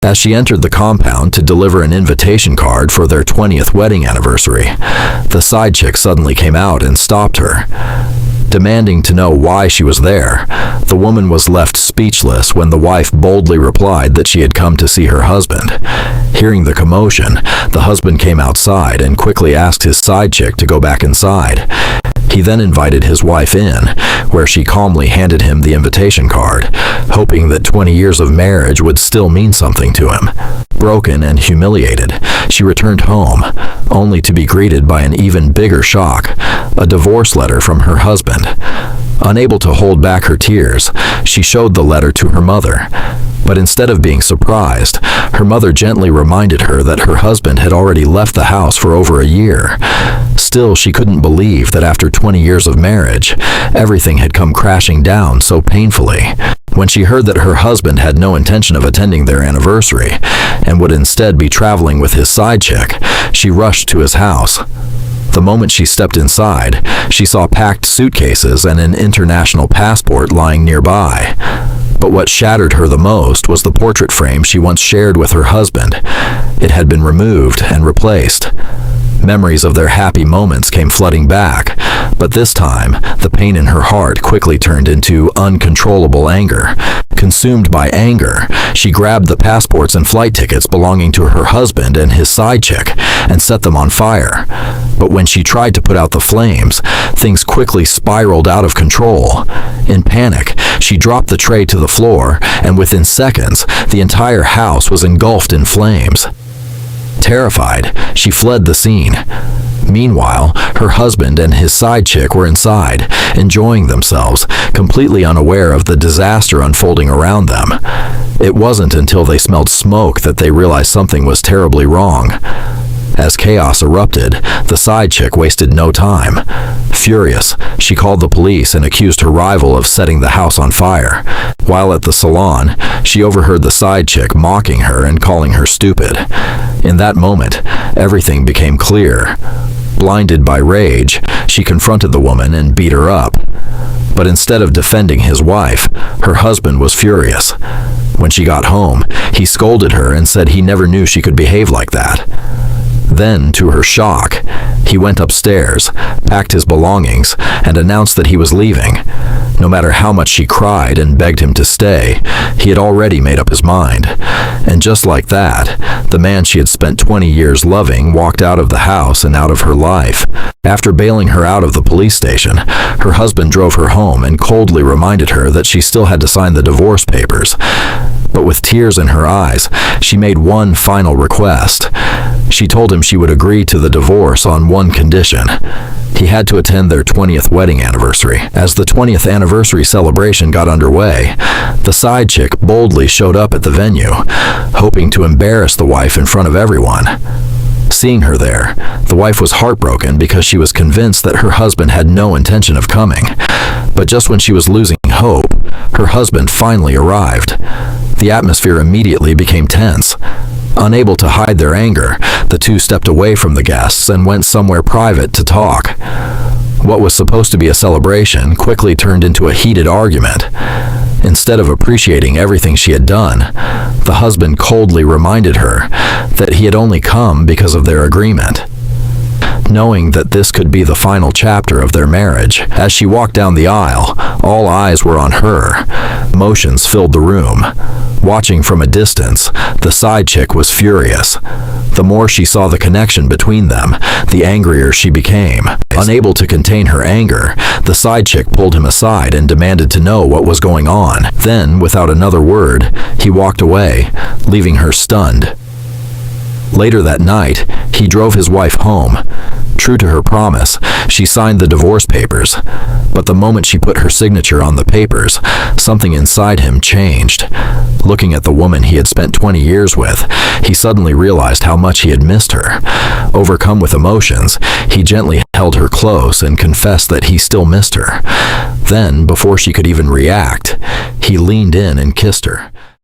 As she entered the compound to deliver an invitation card for their 20th wedding anniversary, the side chick suddenly came out and stopped her. Demanding to know why she was there, the woman was left speechless when the wife boldly replied that she had come to see her husband. Hearing the commotion, the husband came outside and quickly asked his side chick to go back inside. He then invited his wife in, where she calmly handed him the invitation card, hoping that 20 years of marriage would still mean something to him. Broken and humiliated, she returned home, only to be greeted by an even bigger shock, a divorce letter from her husband. Unable to hold back her tears, she showed the letter to her mother. But instead of being surprised, her mother gently reminded her that her husband had already left the house for over a year. Still, she couldn't believe that after 20 years of marriage, everything had come crashing down so painfully. When she heard that her husband had no intention of attending their anniversary and would instead be traveling with his side chick, she rushed to his house. The moment she stepped inside, she saw packed suitcases and an international passport lying nearby. But what shattered her the most was the portrait frame she once shared with her husband. It had been removed and replaced. Memories of their happy moments came flooding back, but this time, the pain in her heart quickly turned into uncontrollable anger. Consumed by anger, she grabbed the passports and flight tickets belonging to her husband and his side chick and set them on fire. But when she tried to put out the flames, things quickly spiraled out of control. In panic, she dropped the tray to the floor, and within seconds, the entire house was engulfed in flames. Terrified, she fled the scene. Meanwhile, her husband and his side chick were inside, enjoying themselves, completely unaware of the disaster unfolding around them. It wasn't until they smelled smoke that they realized something was terribly wrong. As chaos erupted, the side chick wasted no time. Furious, she called the police and accused her rival of setting the house on fire. While at the salon, she overheard the side chick mocking her and calling her stupid. In that moment, everything became clear. Blinded by rage, she confronted the woman and beat her up. But instead of defending his wife, her husband was furious. When she got home, he scolded her and said he never knew she could behave like that. Then, to her shock, he went upstairs, packed his belongings, and announced that he was leaving. No matter how much she cried and begged him to stay, he had already made up his mind. And just like that, the man she had spent 20 years loving walked out of the house and out of her life. After bailing her out of the police station, her husband drove her home and coldly reminded her that she still had to sign the divorce papers. But with tears in her eyes, she made one final request. She told him she would agree to the divorce on one condition. He had to attend their 20th wedding anniversary. As the 20th anniversary celebration got underway, the side chick boldly showed up at the venue, hoping to embarrass the wife in front of everyone. Seeing her there, the wife was heartbroken because she was convinced that her husband had no intention of coming. But just when she was losing hope, her husband finally arrived. The atmosphere immediately became tense. Unable to hide their anger, the two stepped away from the guests and went somewhere private to talk. What was supposed to be a celebration quickly turned into a heated argument. Instead of appreciating everything she had done, the husband coldly reminded her that he had only come because of their agreement. Knowing that this could be the final chapter of their marriage, as she walked down the aisle, all eyes were on her. Emotions filled the room. Watching from a distance, the side chick was furious. The more she saw the connection between them, the angrier she became. Unable to contain her anger, the side chick pulled him aside and demanded to know what was going on. Then, without another word, he walked away, leaving her stunned. Later that night, he drove his wife home. True to her promise, she signed the divorce papers. But the moment she put her signature on the papers, something inside him changed. Looking at the woman he had spent 20 years with, he suddenly realized how much he had missed her. Overcome with emotions, he gently held her close and confessed that he still missed her. Then, before she could even react, he leaned in and kissed her.